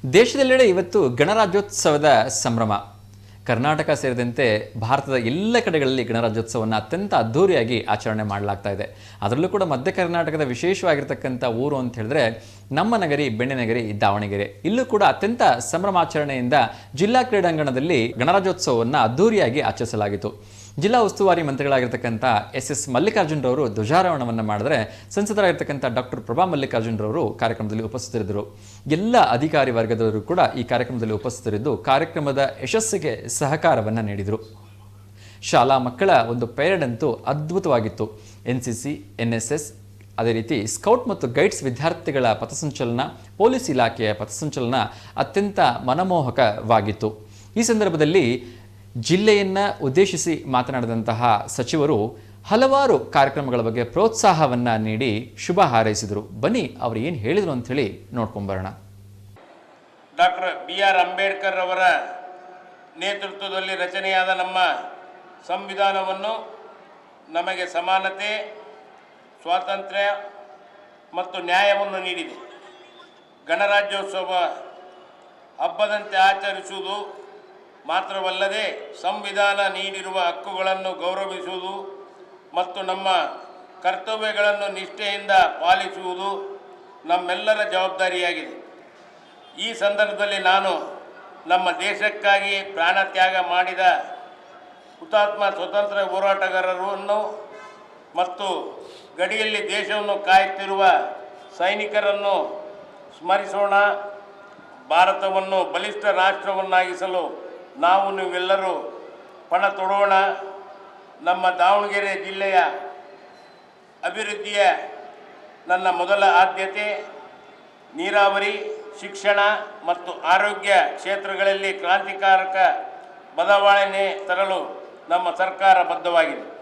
ದೇಶದೆಲ್ಲೆಡೆ ಇವತ್ತು ಗಣರಾಜ್ಯೋತ್ಸವದ ಸಂಭ್ರಮ. ಕರ್ನಾಟಕ ಸೇರಿದಂತೆ ಭಾರತದ ಎಲ್ಲ ಕಡೆಗಳಲ್ಲಿ ಗಣರಾಜ್ಯೋತ್ಸವವನ್ನು ಅತ್ಯಂತ ಅದ್ಧೂರಿಯಾಗಿ ಆಚರಣೆ ಮಾಡಲಾಗ್ತಾ ಇದೆ. ಅದರಲ್ಲೂ ಕೂಡ ಮಧ್ಯ ಕರ್ನಾಟಕದ ವಿಶೇಷವಾಗಿರ್ತಕ್ಕಂಥ ಊರು ಅಂತ ಹೇಳಿದ್ರೆ ನಮ್ಮ ನಗರಿ ಬೆಣ್ಣೆನಗರಿ ದಾವಣಗೆರೆ. ಇಲ್ಲೂ ಕೂಡ ಅತ್ಯಂತ ಸಂಭ್ರಮಾಚರಣೆಯಿಂದ ಜಿಲ್ಲಾ ಕ್ರೀಡಾಂಗಣದಲ್ಲಿ ಗಣರಾಜ್ಯೋತ್ಸವವನ್ನು ಅದ್ಧೂರಿಯಾಗಿ ಆಚರಿಸಲಾಗಿತ್ತು. ಜಿಲ್ಲಾ ಉಸ್ತುವಾರಿ ಮಂತ್ರಿಗಳಾಗಿರ್ತಕ್ಕಂಥ ಎಸ್ ಮಲ್ಲಿಕಾರ್ಜುನ್ ರವರು ಧ್ವಜಾರೋಹಣವನ್ನು ಮಾಡಿದರೆ ಸಂಸದರಾಗಿರ್ತಕ್ಕಂಥ ಡಾಕ್ಟರ್ ಪ್ರಭಾ ಮಲ್ಲಿಕಾರ್ಜುನ್ ರವರು ಕಾರ್ಯಕ್ರಮದಲ್ಲಿ ಉಪಸ್ಥಿತರಿದ್ದರು. ಎಲ್ಲ ಅಧಿಕಾರಿ ವರ್ಗದವರು ಕೂಡ ಈ ಕಾರ್ಯಕ್ರಮದಲ್ಲಿ ಉಪಸ್ಥಿತರಿದ್ದು ಕಾರ್ಯಕ್ರಮದ ಯಶಸ್ಸಿಗೆ ಸಹಕಾರವನ್ನು ನೀಡಿದರು. ಶಾಲಾ ಮಕ್ಕಳ ಒಂದು ಪೇರೇಡ್ ಅಂತೂ ಅದ್ಭುತವಾಗಿತ್ತು. NCC, NSS, ಅದೇ ರೀತಿ ಸ್ಕೌಟ್ ಮತ್ತು ಗೈಡ್ಸ್ ವಿದ್ಯಾರ್ಥಿಗಳ ಪಥಸಂಚಲನ, ಪೊಲೀಸ್ ಇಲಾಖೆಯ ಪಥಸಂಚಲನ ಅತ್ಯಂತ ಮನಮೋಹಕವಾಗಿತ್ತು. ಈ ಸಂದರ್ಭದಲ್ಲಿ ಜಿಲ್ಲೆಯನ್ನು ಉದ್ದೇಶಿಸಿ ಮಾತನಾಡಿದಂತಹ ಸಚಿವರು ಹಲವಾರು ಕಾರ್ಯಕ್ರಮಗಳ ಬಗ್ಗೆ ಪ್ರೋತ್ಸಾಹವನ್ನು ನೀಡಿ ಶುಭ ಹಾರೈಸಿದರು. ಬನ್ನಿ ಅವರು ಏನು ಹೇಳಿದರು ಅಂಥೇಳಿ ನೋಡ್ಕೊಂಬರೋಣ. ಡಾಕ್ಟರ್ BR ಅಂಬೇಡ್ಕರ್ ಅವರ ನೇತೃತ್ವದಲ್ಲಿ ರಚನೆಯಾದ ನಮ್ಮ ಸಂವಿಧಾನವನ್ನು ನಮಗೆ ಸಮಾನತೆ, ಸ್ವಾತಂತ್ರ್ಯ ಮತ್ತು ನ್ಯಾಯವನ್ನು ನೀಡಿದೆ. ಗಣರಾಜ್ಯೋತ್ಸವ ಹಬ್ಬದಂತೆ ಆಚರಿಸುವುದು ಮಾತ್ರವಲ್ಲದೆ ಸಂವಿಧಾನ ನೀಡಿರುವ ಹಕ್ಕುಗಳನ್ನು ಗೌರವಿಸುವುದು ಮತ್ತು ನಮ್ಮ ಕರ್ತವ್ಯಗಳನ್ನು ನಿಷ್ಠೆಯಿಂದ ಪಾಲಿಸುವುದು ನಮ್ಮೆಲ್ಲರ ಜವಾಬ್ದಾರಿಯಾಗಿದೆ. ಈ ಸಂದರ್ಭದಲ್ಲಿ ನಾನು ನಮ್ಮ ದೇಶಕ್ಕಾಗಿ ಪ್ರಾಣತ್ಯಾಗ ಮಾಡಿದ ಹುತಾತ್ಮ ಸ್ವತಂತ್ರ ಹೋರಾಟಗಾರರನ್ನು ಮತ್ತು ಗಡಿಯಲ್ಲಿ ದೇಶವನ್ನು ಕಾಯುತ್ತಿರುವ ಸೈನಿಕರನ್ನು ಸ್ಮರಿಸೋಣ. ಭಾರತವನ್ನು ಬಲಿಷ್ಠ ರಾಷ್ಟ್ರವನ್ನಾಗಿಸಲು ನಾವು ನೀವೆಲ್ಲರೂ ಪಣ ತೊಡೋಣ. ನಮ್ಮ ದಾವಣಗೆರೆ ಜಿಲ್ಲೆಯ ಅಭಿವೃದ್ಧಿಯ ನನ್ನ ಮೊದಲ ಆದ್ಯತೆ ನೀರಾವರಿ, ಶಿಕ್ಷಣ ಮತ್ತು ಆರೋಗ್ಯ ಕ್ಷೇತ್ರಗಳಲ್ಲಿ ಕ್ರಾಂತಿಕಾರಕ ಬದಲಾವಣೆ ತರಲು ನಮ್ಮ ಸರ್ಕಾರ ಬದ್ಧವಾಗಿದೆ.